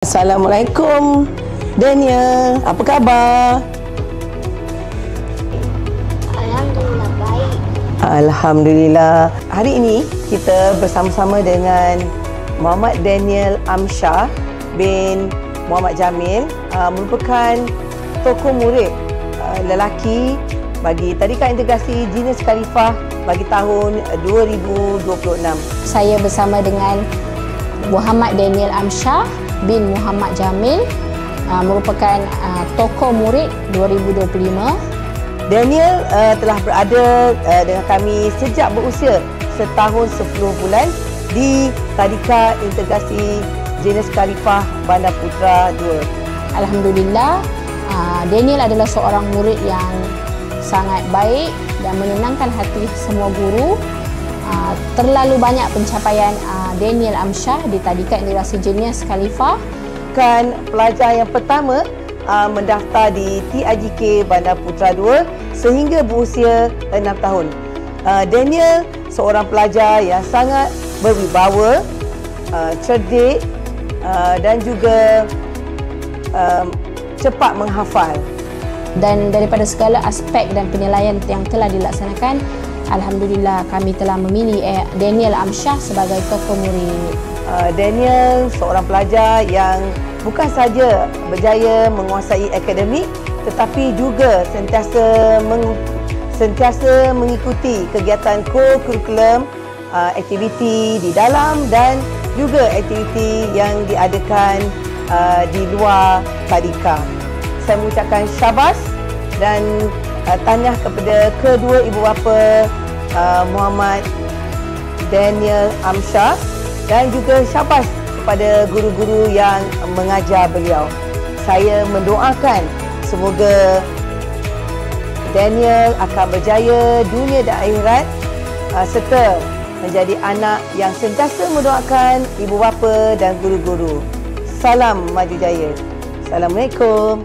Assalamualaikum Daniel, apa khabar? Alhamdulillah baik. Alhamdulillah. Hari ini kita bersama-sama dengan Muhammad Daniel Amsyah bin Muhammad Jamil, merupakan tokoh murid lelaki bagi Tadika Integrasi Jinis Khalifah bagi tahun 2026. Saya bersama dengan Muhammad Daniel Amsyah bin Muhammad Jamil, merupakan tokoh murid 2025. Daniel telah berada dengan kami sejak berusia setahun 10 bulan di Tadika Integrasi Jinis Khalifah Bandar Putra 2. Alhamdulillah, Daniel adalah seorang murid yang sangat baik dan menyenangkan hati semua guru. Terlalu banyak pencapaian Daniel Amsyah di Tadika Integrasi Jinis Khalifah. Kan pelajar yang pertama mendaftar di TIJK Bandar Putra 2 sehingga berusia 6 tahun. Daniel seorang pelajar yang sangat berwibawa, cerdik dan juga cepat menghafal. Dan daripada segala aspek dan penilaian yang telah dilaksanakan, alhamdulillah kami telah memilih Daniel Amsyah sebagai tokoh murid. Daniel seorang pelajar yang bukan saja berjaya menguasai akademik tetapi juga sentiasa mengikuti kegiatan co-curriculum, aktiviti di dalam dan juga aktiviti yang diadakan di luar Tadika. Saya mengucapkan syabas dan tahniah kepada kedua ibu bapa Muhammad Daniel Amsyah dan juga syabas kepada guru-guru yang mengajar beliau. Saya mendoakan semoga Daniel akan berjaya dunia dan akhirat serta menjadi anak yang sentiasa mendoakan ibu bapa dan guru-guru. Salam maju jaya. Assalamualaikum.